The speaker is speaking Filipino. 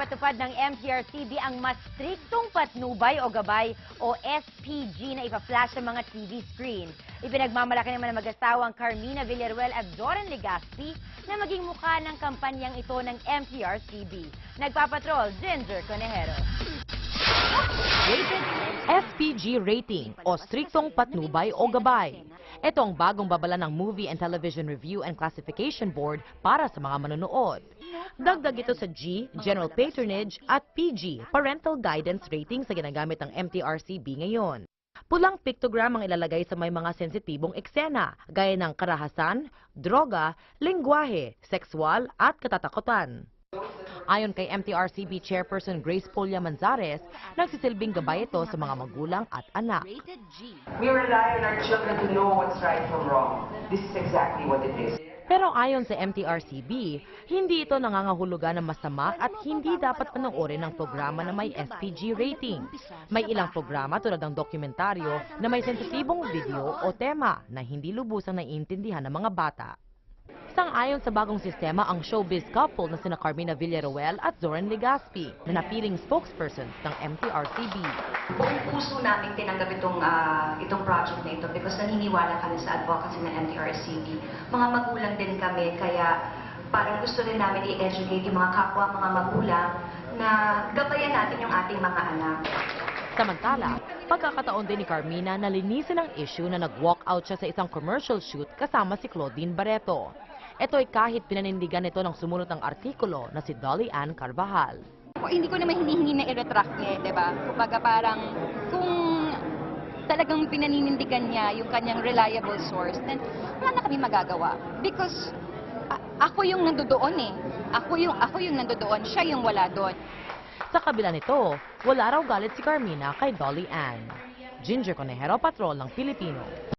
ipinapatupad ng MTRCB ang mas striktong patnubay o gabay o SPG na ipa-flash sa mga TV screen. Ipinagmamalaki naman ng mag-asawang Carmina Villaruel at Zoren Legaspi na maging mukha ng kampanyang ito ng MTRCB. Nagpapatrol, Ginger Conejero. SPG rating o striktong patnubay o gabay. Ito ang bagong babala ng Movie and Television Review and Classification Board para sa mga manonood. Dagdag ito sa G, General Patronage, at PG, Parental Guidance Rating sa ginagamit ng MTRCB ngayon. Pulang pictogram ang ilalagay sa may mga sensitibong eksena, gaya ng karahasan, droga, lengguwahe, sexual at katatakutan. Ayon kay MTRCB Chairperson Grace Polia Manzares, nagsisilbing gabay ito sa mga magulang at anak. We rely on our children to know what's right from wrong. This is exactly what it is. Pero ayon sa MTRCB, hindi ito nangangahulugan ng masama at hindi dapat panoorin ng programa na may SPG rating. May ilang programa tulad ng dokumentaryo na may sensitibong video o tema na hindi lubusang naiintindihan ng mga bata. Sang-ayon sa bagong sistema ang showbiz couple na sina Carmina Villaruel at Zoren Legaspi na napiling spokespersons ng MTRCB. Buong puso namin tinanggap itong project na ito because naniniwala kami sa advocacy ng MTRCB. Mga magulang din kami, kaya parang gusto rin namin i-educate yung mga kapwa, mga magulang na gabayan natin yung ating mga anak. Samantala, pagkakataon din ni Carmina na linisin ang issue na nag-walk out siya sa isang commercial shoot kasama si Claudine Barreto. Ito ay kahit pinanindigan nito ng sumunod ng artikulo na si Dolly Ann Carvajal. Hindi ko naman hinihingi na i-retract niya, di ba? Kumbaga parang kung talagang pinaninindigan niya yung kanyang reliable source, then wala na kami magagawa. Because ako yung nandoon eh. Ako yung nandoon, siya yung wala doon. Sa kabila nito, wala raw galit si Carmina kay Dolly Ann. Ginger Conejero, Patrol ng Pilipino.